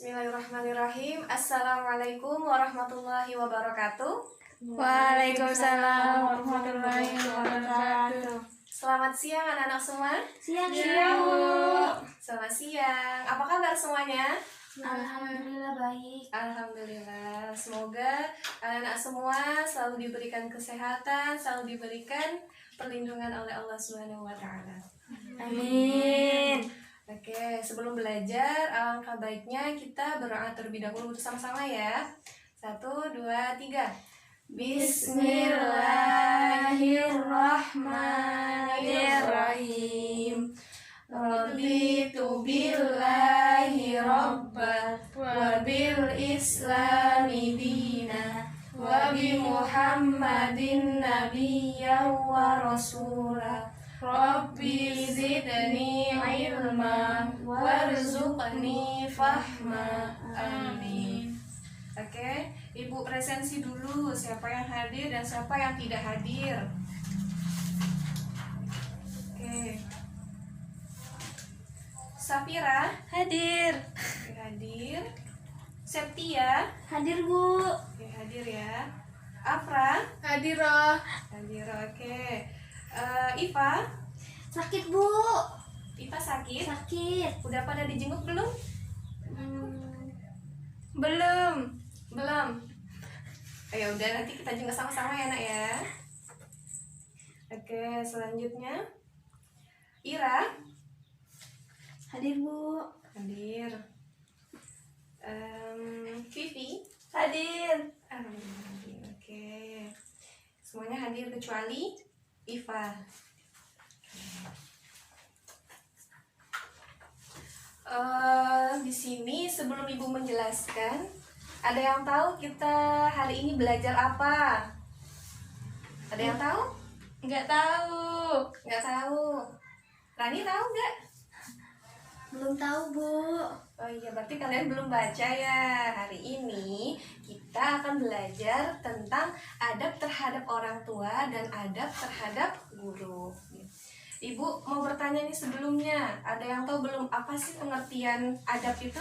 Bismillahirrahmanirrahim. Assalamualaikum warahmatullahi wabarakatuh. Waalaikumsalam warahmatullahi wabarakatuh. Selamat siang anak-anak semua. Siang, Bu. Selamat siang. Apa kabar semuanya? Alhamdulillah baik. Alhamdulillah. Semoga anak-anak semua selalu diberikan kesehatan, selalu diberikan perlindungan oleh Allah Subhanahu wa taala. Amin. Oke, sebelum belajar, alangkah baiknya kita berdoa terlebih dahulu bersama-sama ya. 1, 2, 3. Bismillahirrahmanirrahim. Raditu billahi rabban wa bil islami dina wa bi Muhammadin nabiyyan wa rasulah. Rabbi zidni ilma warzuqni fahma. Amin. Oke, Ibu presensi dulu siapa yang hadir dan siapa yang tidak hadir. Oke. Safira Hadir. hadir. Septia Hadir, Bu. hadir ya. Afra Hadir. hadir. Oke. Iva Sakit, Bu. Iva sakit. Sakit. Udah pada dijenguk belum? Belum. Belum. Ya udah, nanti kita jenguk sama-sama ya nak ya. Oke, selanjutnya Ira Hadir, Bu. hadir. Vivi Hadir. hadir. Oke, semuanya hadir kecuali Iva. Di sini sebelum Ibu menjelaskan, ada yang tahu kita hari ini belajar apa? Ada yang tahu? Nggak tahu. Nggak tahu. Rani tahu nggak? Belum tahu, Bu. Oh iya, berarti kalian belum baca ya. Hari ini kita akan belajar tentang adab terhadap orang tua dan adab terhadap guru. Ibu mau bertanya nih sebelumnya, ada yang tahu belum apa sih pengertian adab itu?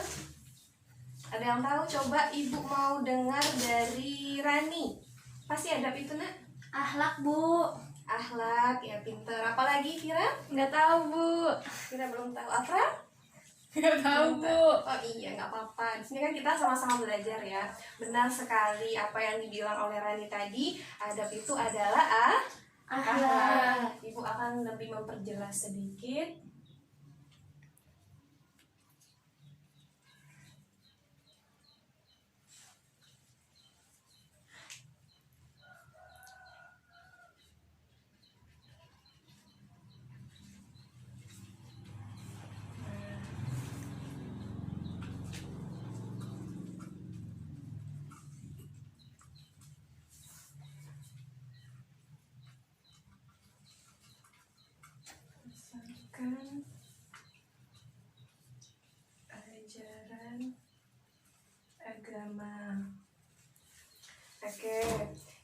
Ada yang tahu? Coba Ibu mau dengar dari Rani. Pasti adab itu nak? Akhlak, Bu. Akhlak, ya pinter. Apalagi Vira? Nggak tahu, Bu. Vira belum tahu. Afra? Nggak tahu, Bu. Oh iya, nggak apa-apa. Di sini kan kita sama-sama belajar ya. Benar sekali apa yang dibilang oleh Rani tadi. Adab itu adalah akhlak. Ibu akan lebih memperjelas sedikit. Ajaran agama. Oke,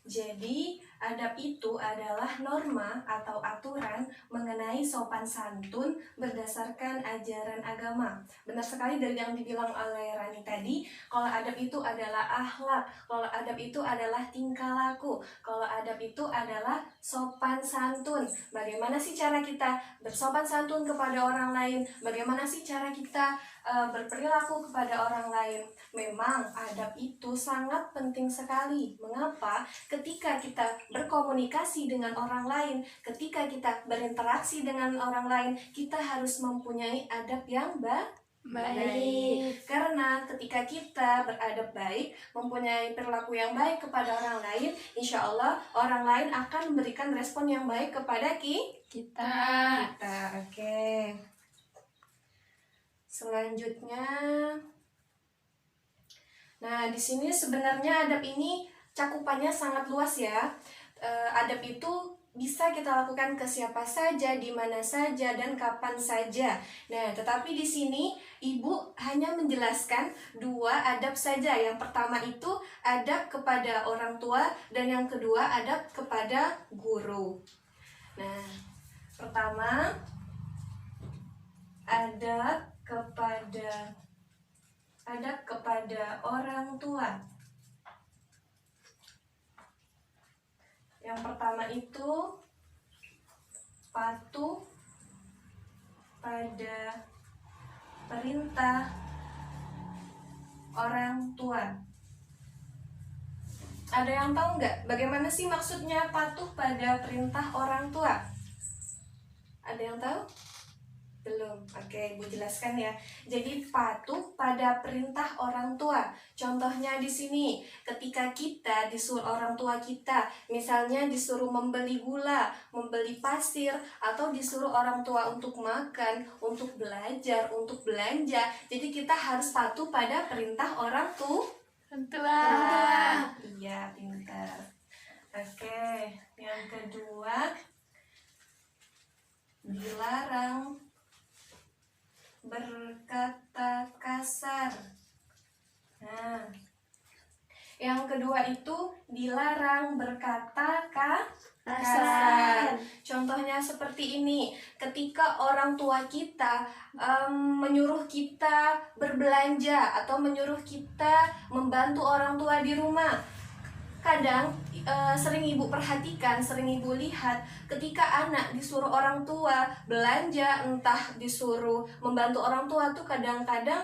jadi adab itu adalah norma atau aturan mengenai sopan santun berdasarkan ajaran agama. Benar sekali dari yang dibilang oleh Rani tadi, kalau adab itu adalah akhlak, kalau adab itu adalah tingkah laku, kalau adab itu adalah sopan santun. Bagaimana sih cara kita bersopan santun kepada orang lain? Bagaimana sih cara kita berperilaku kepada orang lain? Memang adab itu sangat penting sekali. Mengapa? Ketika kita berkomunikasi dengan orang lain, ketika kita berinteraksi dengan orang lain, kita harus mempunyai adab yang baik. Karena ketika kita beradab baik, mempunyai perilaku yang baik kepada orang lain, insya Allah orang lain akan memberikan respon yang baik kepada kita. Oke. Selanjutnya, nah di sini sebenarnya adab ini cakupannya sangat luas ya. Adab itu bisa kita lakukan ke siapa saja, di mana saja, dan kapan saja. Nah, tetapi di sini Ibu hanya menjelaskan 2 adab saja. Yang pertama itu adab kepada orang tua, dan yang kedua adab kepada guru. Nah, pertama adab kepada beradab kepada orang tua. Yang pertama itu patuh pada perintah orang tua. Ada yang tahu nggak bagaimana sih maksudnya patuh pada perintah orang tua? Ada yang tahu? Belum. Oke, Ibu jelaskan ya. Jadi patuh pada perintah orang tua. Contohnya di sini, ketika kita disuruh orang tua kita, misalnya disuruh membeli gula, membeli pasir, atau disuruh orang tua untuk makan, untuk belajar, untuk belanja. Jadi kita harus patuh pada perintah orang tua. Iya, pintar. Oke, yang kedua, dilarang berkata kasar. Nah, yang kedua itu dilarang berkata kasar. Contohnya seperti ini, ketika orang tua kita menyuruh kita berbelanja atau menyuruh kita membantu orang tua di rumah. Kadang sering ibu perhatikan, sering ibu lihat ketika anak disuruh orang tua belanja, entah disuruh membantu orang tua tuh kadang-kadang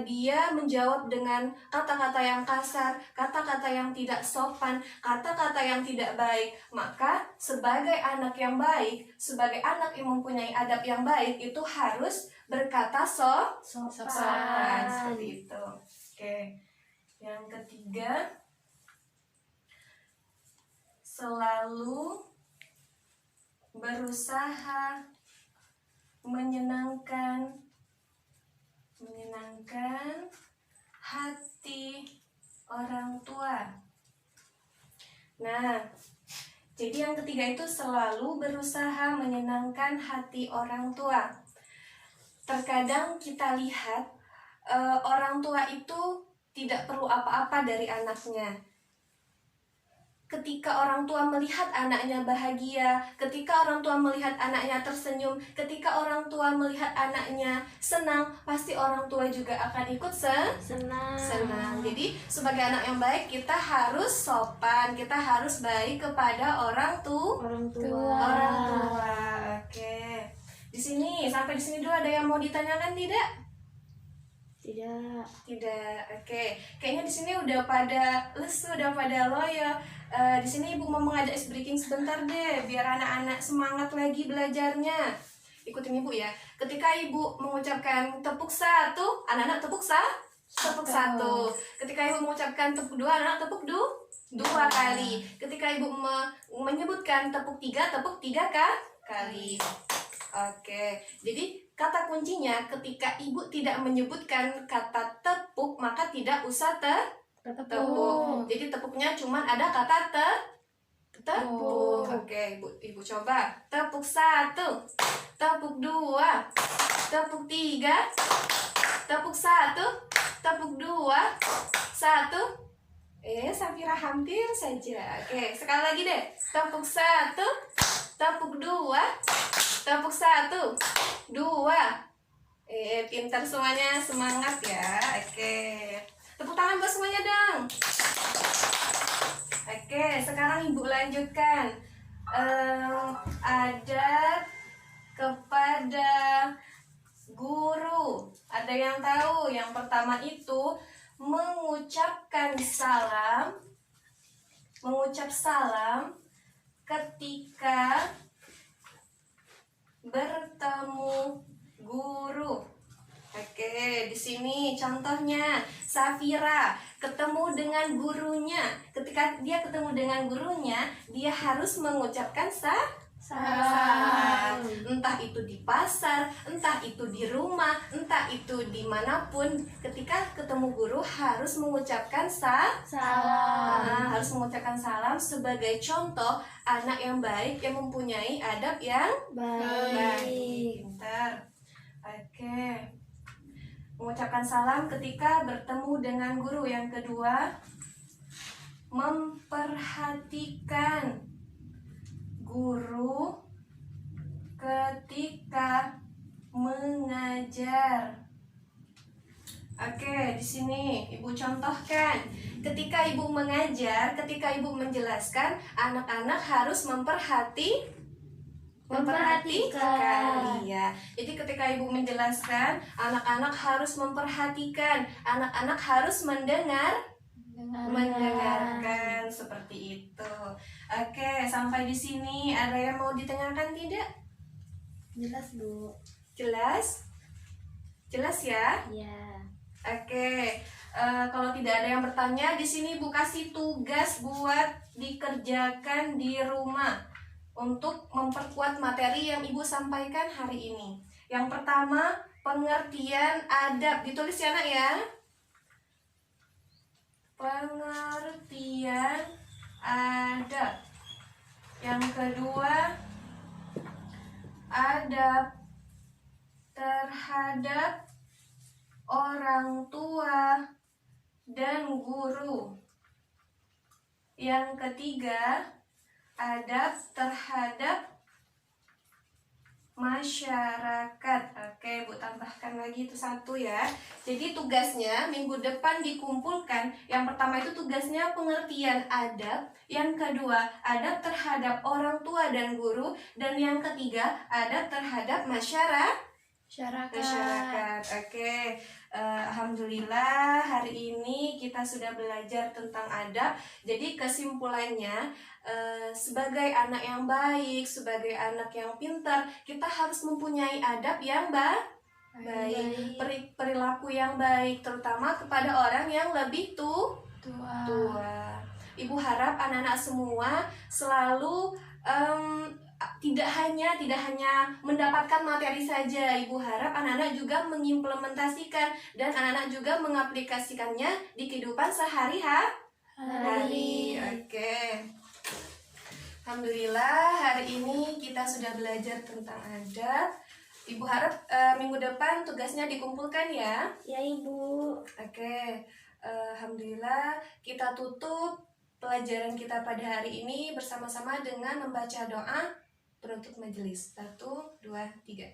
dia menjawab dengan kata-kata yang kasar, kata-kata yang tidak sopan, kata-kata yang tidak baik. Maka sebagai anak yang baik, sebagai anak yang mempunyai adab yang baik, itu harus berkata sopan. Seperti itu. Oke. Yang ketiga, selalu berusaha menyenangkan hati orang tua. Nah, jadi yang ketiga itu selalu berusaha menyenangkan hati orang tua. Terkadang kita lihat orang tua itu tidak perlu apa-apa dari anaknya. Ketika orang tua melihat anaknya bahagia, ketika orang tua melihat anaknya tersenyum, ketika orang tua melihat anaknya senang, pasti orang tua juga akan ikut senang. Jadi sebagai anak yang baik, kita harus sopan, kita harus baik kepada orang tua. Oke. Di sini sampai di sini dulu ada yang mau ditanyakan tidak? Tidak. Oke. Kayaknya di sini udah pada lesu, udah pada loyo. Di sini Ibu mau mengajak ice breaking sebentar deh, biar anak-anak semangat lagi belajarnya. Ikutin Ibu ya. Ketika Ibu mengucapkan tepuk satu, anak-anak tepuk satu. Ketika Ibu mengucapkan tepuk dua, anak-anak tepuk dua kali. Ketika Ibu menyebutkan tepuk tiga kali. Oke. Jadi kata kuncinya ketika Ibu tidak menyebutkan kata tepuk, maka tidak usah tepuk. Jadi tepuknya cuma ada kata tepuk. Oke, Ibu coba. Tepuk satu, tepuk dua, tepuk tiga, tepuk satu, tepuk dua, satu. Safira hampir saja. Oke, sekali lagi deh. Tepuk satu, tepuk dua, tepuk satu, dua. Pintar semuanya, semangat ya. Oke. Tepuk tangan buat semuanya dong. Oke, sekarang Ibu lanjutkan. Adab kepada guru. Ada yang tahu? Yang pertama itu mengucapkan salam. Mengucap salam ketika bertemu guru. Oke, di sini contohnya Safira ketemu dengan gurunya. Ketika dia ketemu dengan gurunya, dia harus mengucapkan salam. Entah itu di pasar, entah itu di rumah, entah itu dimanapun. Ketika ketemu guru harus mengucapkan salam. Harus mengucapkan salam sebagai contoh anak yang baik yang mempunyai adab yang baik. Pintar. Oke. Mengucapkan salam ketika bertemu dengan guru. Yang kedua, memperhatikan guru ketika mengajar. Oke, di sini Ibu contohkan. Ketika Ibu mengajar, ketika Ibu menjelaskan, anak-anak harus memperhatikan. Iya. Jadi ketika Ibu menjelaskan, anak-anak harus memperhatikan, anak-anak harus mendengarkan seperti itu. Oke, sampai di sini ada yang mau ditanyakan tidak? Jelas, Bu. Jelas? Jelas ya? Ya. Oke, kalau tidak ada yang bertanya, di sini Ibu kasih tugas buat dikerjakan di rumah untuk memperkuat materi yang Ibu sampaikan hari ini. Yang pertama, pengertian adab. Ditulis ya, Nak ya. Pengertian adab. Yang kedua, adab terhadap orang tua dan guru. Yang ketiga, adab terhadap masyarakat. Oke, Bu tambahkan lagi itu satu ya. Jadi tugasnya minggu depan dikumpulkan. Yang pertama itu tugasnya pengertian adab. Yang kedua, adab terhadap orang tua dan guru. Dan yang ketiga, adab terhadap masyarakat. Oke, alhamdulillah hari ini kita sudah belajar tentang adab. Jadi kesimpulannya, sebagai anak yang baik, sebagai anak yang pintar, kita harus mempunyai adab yang baik, perilaku yang baik, terutama kepada orang yang lebih tua. Ibu harap anak-anak semua selalu tidak hanya mendapatkan materi saja. Ibu harap anak-anak juga mengimplementasikan dan anak-anak juga mengaplikasikannya di kehidupan sehari-hari. Oke. Alhamdulillah hari ini kita sudah belajar tentang adab. Ibu harap minggu depan tugasnya dikumpulkan ya. Ya, Ibu. Oke. Alhamdulillah kita tutup pelajaran kita pada hari ini bersama-sama dengan membaca doa penutup majelis. 1, 2, 3.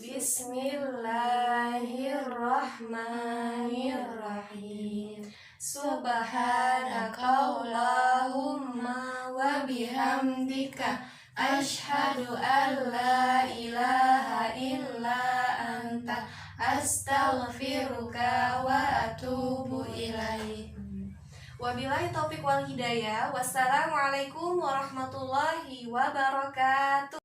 Bismillahirrahmanirrahim. Subhanakallahumma wa bihamdika asyhadu an la ilaha illa anta astaghfiruka wa atubu ilaik. Wabillahi taufiq wal hidayah. Wassalamualaikum warahmatullahi wabarakatuh.